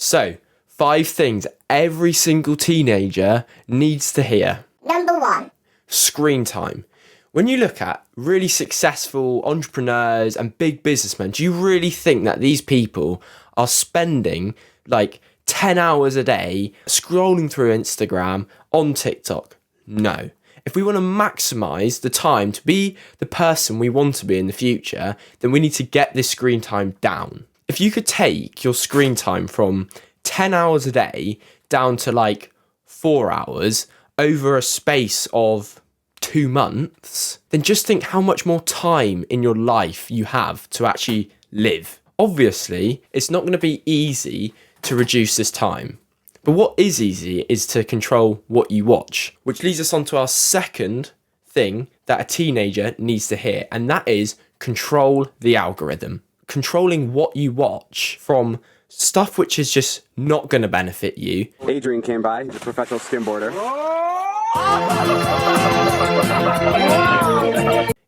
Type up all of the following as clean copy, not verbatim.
So, 5 things every single teenager needs to hear. Number 1. Screen time. When you look at really successful entrepreneurs and big businessmen, do you really think that these people are spending like 10 hours a day scrolling through Instagram, on TikTok? No. If we want to maximize the time to be the person we want to be in the future, then we need to get this screen time down. If you could take your screen time from 10 hours a day down to like 4 hours over a space of 2 months, then just think how much more time in your life you have to actually live. Obviously, it's not going to be easy to reduce this time. But what is easy is to control what you watch, which leads us on to our second thing that a teenager needs to hear, and that is control the algorithm. Controlling what you watch from stuff which is just not going to benefit you. Adrian came by, the professional skimboarder.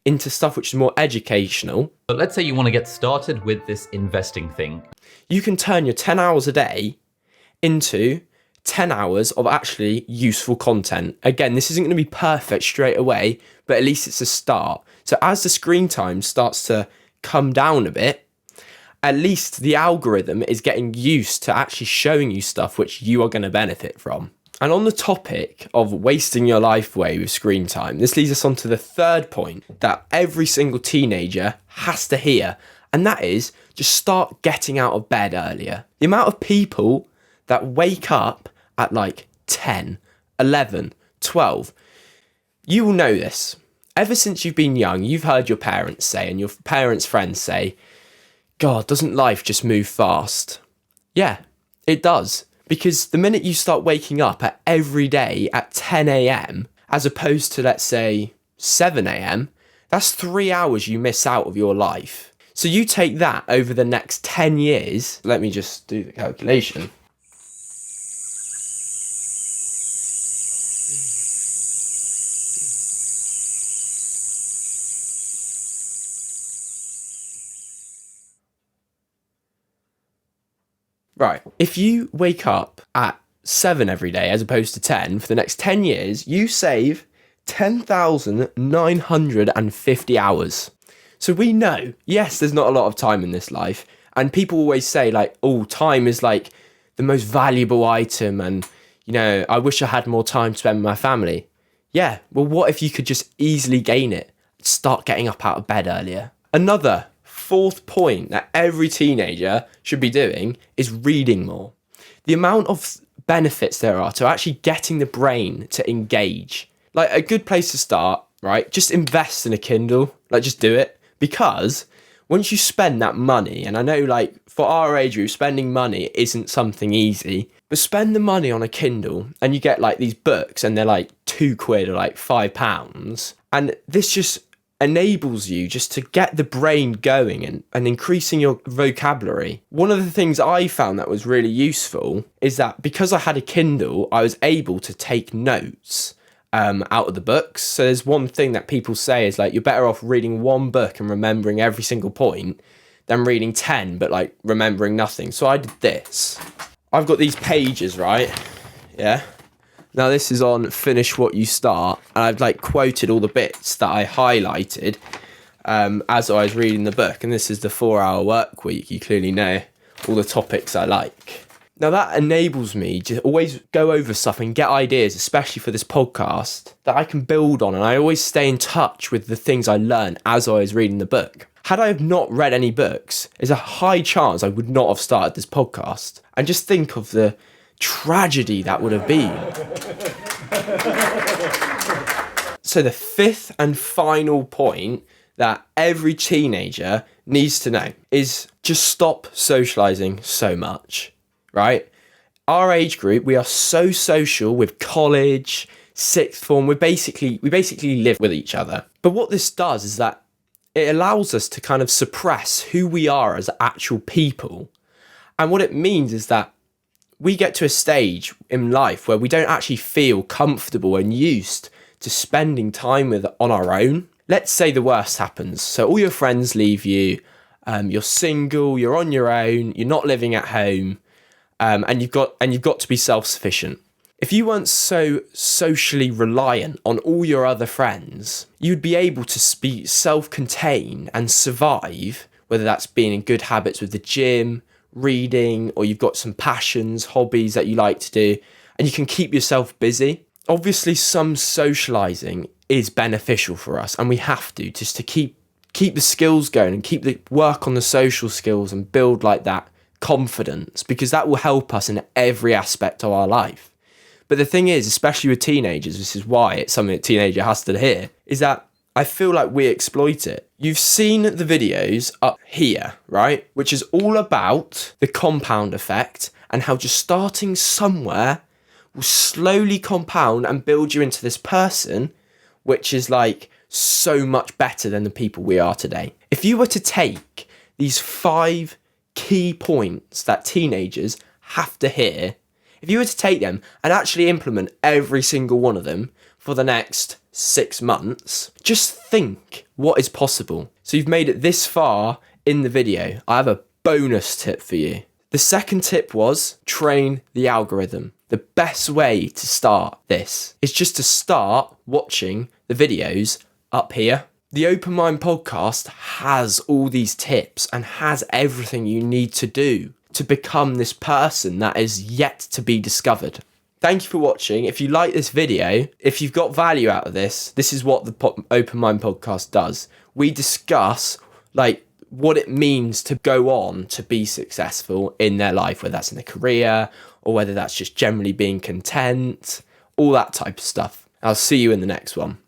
Into stuff which is more educational. But let's say you want to get started with this investing thing. You can turn your 10 hours a day into 10 hours of actually useful content. Again, this isn't going to be perfect straight away, but at least it's a start. So as the screen time starts to come down a bit, at least the algorithm is getting used to actually showing you stuff which you are going to benefit from. And on the topic of wasting your life away with screen time, this leads us on to the third point that every single teenager has to hear, and that is just start getting out of bed earlier. The amount of people that wake up at like 10, 11, 12, you will know this. Ever since you've been young, you've heard your parents say and your parents' friends say, God, doesn't life just move fast? Yeah, it does. Because the minute you start waking up at every day at 10 a.m, as opposed to, let's say, 7 a.m, that's 3 hours you miss out of your life. So you take that over the next 10 years. Let me just do the calculation. Right, if you wake up at 7 every day as opposed to 10 for the next 10 years, you save 10,950 hours. So we know, yes, there's not a lot of time in this life, and people always say like, oh, time is like the most valuable item, and you know, I wish I had more time to spend with my family. Yeah, well, what if you could just easily gain it? Start getting up out of bed earlier. Another fourth point that every teenager should be doing is reading more. The amount of benefits there are to actually getting the brain to engage. Like a good place to start, right? Just invest in a Kindle. Like just do it. Because once you spend that money, and I know like for our age group, spending money isn't something easy, but spend the money on a Kindle and you get like these books and they're like £2 or like £5. And this just enables you just to get the brain going and increasing your vocabulary. One of the things I found that was really useful is that because I had a Kindle, I was able to take notes out of the books. So there's one thing that people say is like, you're better off reading one book and remembering every single point than reading 10 but like remembering nothing. So I did this. I've got these pages, right? Yeah. Now this is on Finish What You Start, and I've like quoted all the bits that I highlighted as I was reading the book, and this is the 4-hour work week. You clearly know all the topics I like. Now that enables me to always go over stuff and get ideas, especially for this podcast, that I can build on, and I always stay in touch with the things I learned as I was reading the book. Had I have not read any books, there's a high chance I would not have started this podcast. And just think of the tragedy that would have been. So the fifth and final point that every teenager needs to know is just stop socializing so much, right? Our age group, we are so social with college, sixth form. We basically live with each other. But what this does is that it allows us to kind of suppress who we are as actual people. And what it means is that we get to a stage in life where we don't actually feel comfortable and used to spending time with on our own. Let's say the worst happens. So all your friends leave you, you're single, you're on your own, you're not living at home, and you've got to be self-sufficient. If you weren't so socially reliant on all your other friends, you'd be able to be self-contained and survive, whether that's being in good habits with the gym, reading, or you've got some passions, hobbies that you like to do, and you can keep yourself busy. Obviously, some socializing is beneficial for us, and we have to, just to keep the skills going and keep the work on the social skills and build like that confidence, because that will help us in every aspect of our life. But the thing is, especially with teenagers, this is why it's something a teenager has to hear, is that I feel like we exploit it. You've seen the videos up here, right? Which is all about the compound effect and how just starting somewhere will slowly compound and build you into this person, which is like so much better than the people we are today. If you were to take these 5 key points that teenagers have to hear, if you were to take them and actually implement every single one of them for the next 6 months, just think what is possible. So you've made it this far in the video. I have a bonus tip for you. The second tip was train the algorithm. The best way to start this is just to start watching the videos up here. The Open Mind podcast has all these tips and has everything you need to do to become this person that is yet to be discovered. Thank you for watching. If you like this video, if you've got value out of this, this is what the Open Mind podcast does. We discuss like what it means to go on to be successful in their life, whether that's in a career or whether that's just generally being content, all that type of stuff. I'll see you in the next one.